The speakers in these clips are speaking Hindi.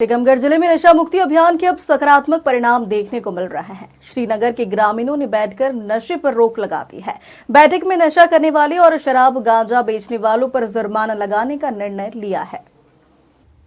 टीकमगढ़ जिले में नशा मुक्ति अभियान के अब सकारात्मक परिणाम देखने को मिल रहे हैं। श्रीनगर के ग्रामीणों ने बैठकर नशे पर रोक लगा दी है। बैठक में नशा करने वाले और शराब गांजा बेचने वालों पर जुर्माना लगाने का निर्णय लिया है।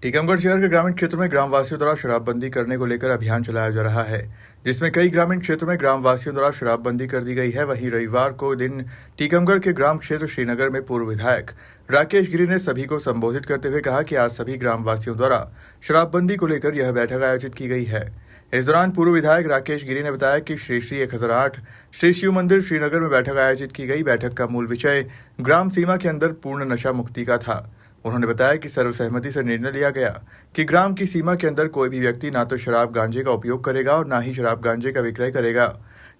टीकमगढ़ शहर के ग्रामीण क्षेत्र में ग्रामवासियों द्वारा शराबबंदी करने को लेकर अभियान चलाया जा रहा है, जिसमें कई ग्रामीण क्षेत्रों में ग्रामवासियों द्वारा शराबबंदी कर दी गई है। वहीं रविवार को दिन टीकमगढ़ के ग्राम क्षेत्र श्रीनगर में पूर्व विधायक राकेश गिरी ने सभी को संबोधित करते हुए कहा कि आज सभी ग्रामवासियों द्वारा शराबबंदी को लेकर यह बैठक आयोजित की गई है। इस दौरान पूर्व विधायक राकेश गिरी ने बताया कि श्री 1008 श्री शिव मंदिर श्रीनगर में बैठक आयोजित की गई। बैठक का मूल विषय ग्राम सीमा के अंदर पूर्ण नशा मुक्ति का था। उन्होंने बताया कि सर्वसहमति से निर्णय लिया गया कि ग्राम की सीमा के अंदर कोई भी व्यक्ति ना तो शराब गांजे का उपयोग करेगा और ना ही शराब गांजे का विक्रय करेगा।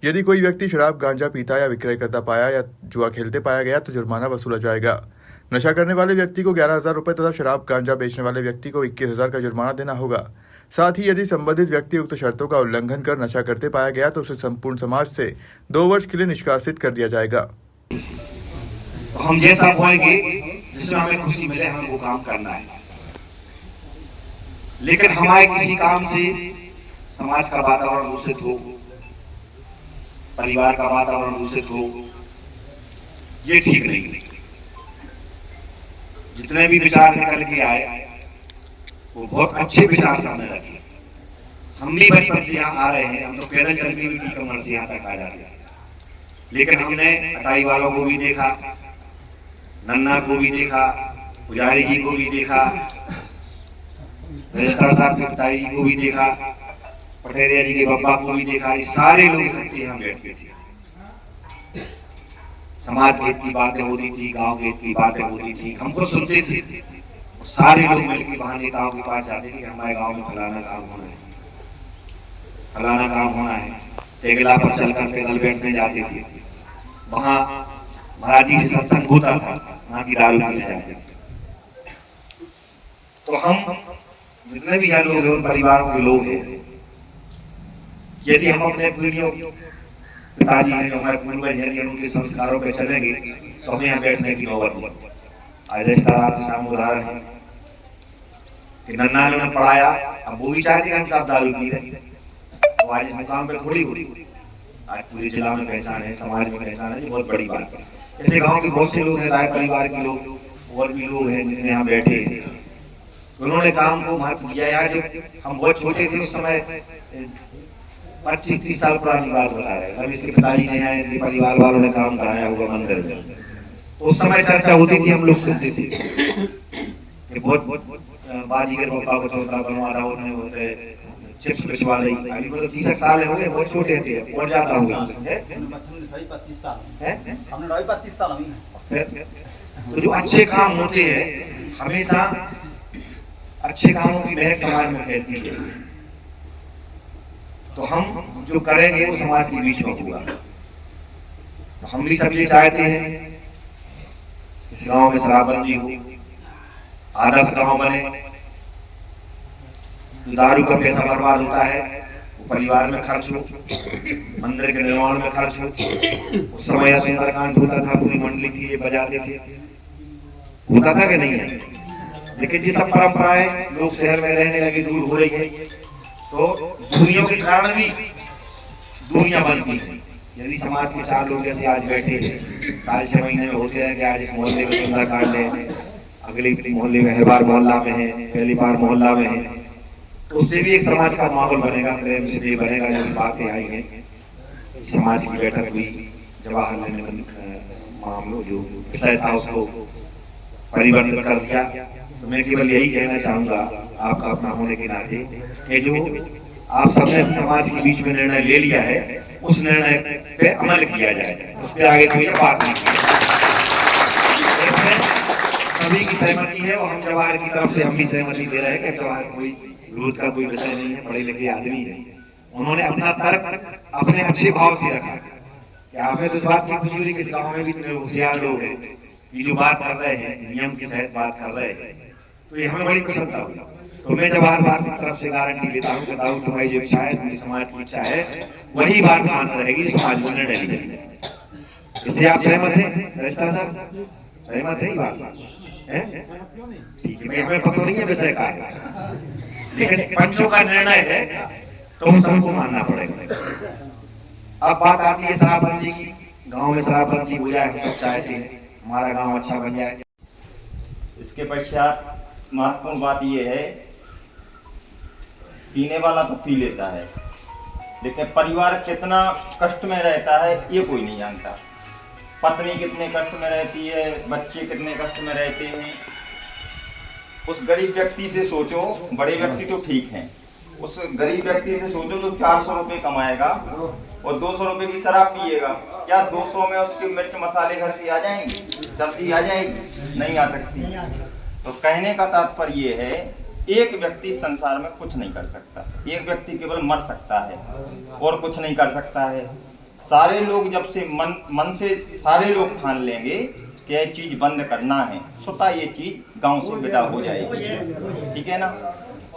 यदि कोई व्यक्ति शराब गांजा पीता या विक्रय करता पाया या जुआ खेलते पाया गया तो जुर्माना वसूला जाएगा। नशा करने वाले व्यक्ति को 11,000 रुपये तथा शराब गांजा बेचने वाले व्यक्ति को 21,000 का जुर्माना देना होगा। साथ ही यदि संबंधित व्यक्ति उक्त शर्तों का उल्लंघन कर नशा करते पाया गया तो उसे संपूर्ण समाज से 2 वर्ष के लिए निष्कासित कर दिया जाएगा। हम जैसा बोलेंगे जिसमें हमें खुशी मिले, हमें वो काम करना है। लेकिन हमारे किसी काम से समाज का वातावरण दूषित हो, परिवार का वातावरण दूषित हो, ये ठीक नहीं। जितने भी विचार निकल के आए वो बहुत अच्छे विचार सामने रखे। हम भी बचपन से यहाँ आ रहे हैं, हम तो पैदल चल के भी टीकमगढ़ से यहाँ तक आ जाते हैं, लेकिन हमने अटाई वालों को भी देखा, नन्ना को भी देखा, पुजारी जी को भी देखा, रजिस्ट्रार साहब के पिताजी को भी देखा, पटेरिया जी के बब्बा को भी देखा। ये सारे लोग इकट्ठे यहाँ बैठते थे। समाज के हित की बातें होती थी, गांव के हित की बातें होती थी, हमको सुनते थे। सारे लोग मिलकर वहां नेताओं के पास जाते थे, हमारे गांव में फलाना काम होना है, फलाना काम होना है। तेगला पर चलकर पैदल बैठने जाते थे। वहां महाराज जी से सत्संग होता था, ना कि दारू पीने जाते थे। तो हम जितने भी यहाँ लोग हैं उन परिवारों के लोग हैं, यदि हम अपने पीढ़ियों पिताजी हैं जो हमारे पूर्वज हैं, यदि उनके संस्कारों पे चलेंगे तो हमें यहाँ बैठने की नौबत नहीं। आज रिश्ता आपके सामने उदाहरण है कि नन्ना ने उन्हें पढ़ाया, अब वो भी चाहते हैं कि आप दारू पी रहे, तो आज इस मुकाम पे थोड़ी हो रही। आज पूरे जिला में पहचान है, समाज में पहचान है, ये बहुत बड़ी बात है। ऐसे गांव के बहुत से लोग हैं, राय परिवार के लोग और भी लोग हैं जितने यहाँ बैठे हैं, उन्होंने काम को महत्व दिया। यार जब हम बहुत छोटे थे उस समय 25-30 साल पुरानी बात बता रहे हैं, अब इसके पिताजी ने यहाँ इनके परिवार वालों ने काम कराया होगा मंदिर में, तो उस समय चर्चा होती थी, हम लोग सुनते थे कि बहुत बाजीगर पप्पा को चौथा बनवा रहा, उन्होंने होते चिप्स पिछवा दी। अभी वो तो 30 साल हो गए, बहुत छोटे थे और ज्यादा हो गए। तो जो अच्छे काम होते हैं हमेशा अच्छे कामों की महक समाज में फैलती है। तो हम जो करेंगे वो समाज के बीच में होगा। तो हम भी सब ये चाहते हैं इस गांव में शराबबंदी हो, आदर्श गांव बने। जो दारू का पैसा बर्बाद होता है वो परिवार में खर्च हो, मंदिर के निर्माण में खर्च हो। उस समय सुंदरकांड होता था, पूरी मंडली थी, ये बजाते थे, होता था कि नहीं है। लेकिन ये सब परंपराएं लोग शहर में रहने लगे, दूर हो रही है, तो दूरियों के कारण भी दूरियां बनती हैं। यदि समाज के 4 लोग जैसे आज बैठे हैं, साल 6 महीने में होते हैं कि आज इस मोहल्ले में सुंदरकांड है, अगले मोहल्ले में हर बार मोहल्ला में है, पहली बार मोहल्ला में है, तो उससे भी एक समाज का माहौल बनेगा, प्रेम स्नेह बनेगा। जो बातें आई हैं, समाज की बैठक हुई, जवाहरलाल नेहरू मामलों जो विषय था उसको परिवर्तित कर दिया। तो मैं केवल यही कहना चाहूंगा आपका अपना होने के नाते कि जो आप सबने समाज के बीच में निर्णय ले लिया है उस निर्णय पे अमल किया जाए, उस पर आगे कोई बात नहीं की। सभी की सहमति है और हम जवाहर की तरफ से हम भी सहमति दे रहे हैं कि जवाहर कोई विरोध का कोई विषय नहीं है, पढ़े लिखे आदमी है। उन्होंने अपना तर्क अपने अच्छे भाव से रखा कि हमें तो इस बात की खुशी हुई कि इस गाँव में भी इतने होशियार लोग हैं, ये जो बात कर रहे हैं नियम के सहित बात कर रहे हैं, तो ये हमें बड़ी प्रसन्नता हुई। तो मैं जवाहर साहब की तरफ से गारंटी लेता हूँ कि दाऊ तुम्हारी जो इच्छा है, तुम्हारी समाज की इच्छा है, वही बात मान रहेगी जो समाज में निर्णय लिया। इससे आप सहमत हैं रजिस्ट्रार साहब? सहमत है ये बात? ठीक है, हमें पता नहीं है विषय का है। लेकिन पंचों का निर्णय है तो सबको मानना पड़ेगा। अब बात आती है शराबबंदी की। गांव में शराबबंदी हो जाए, हम सब चाहते हैं हमारा गांव अच्छा बन जाए। इसके पश्चात महत्वपूर्ण बात यह है, पीने वाला तो पी लेता है, लेकिन परिवार कितना कष्ट में रहता है ये कोई नहीं जानता। पत्नी कितने कष्ट में रहती है, बच्चे कितने कष्ट में रहते हैं। उस गरीब व्यक्ति से सोचो, बड़े व्यक्ति तो ठीक हैं, उस गरीब व्यक्ति से सोचो जो 400 रुपये कमाएगा और 200 रुपये की शराब पिएगा, क्या 200 में उसके मिर्च मसाले घर के आ जाएंगे, सब्जी आ जाएगी? नहीं आ सकती। तो कहने का तात्पर्य ये है, एक व्यक्ति संसार में कुछ नहीं कर सकता, एक व्यक्ति केवल मर सकता है और कुछ नहीं कर सकता है। सारे लोग जब से मन से सारे लोग ठान लेंगे कि ये चीज बंद करना है, स्वतः ये चीज गांव से विदा हो जाएगी। ठीक है ना?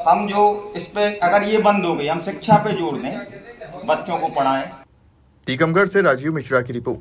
हम जो इस पे अगर ये बंद हो गई, हम शिक्षा पे जोड़ दें, बच्चों को पढ़ाएं। टीकमगढ़ से राजीव मिश्रा की रिपोर्ट।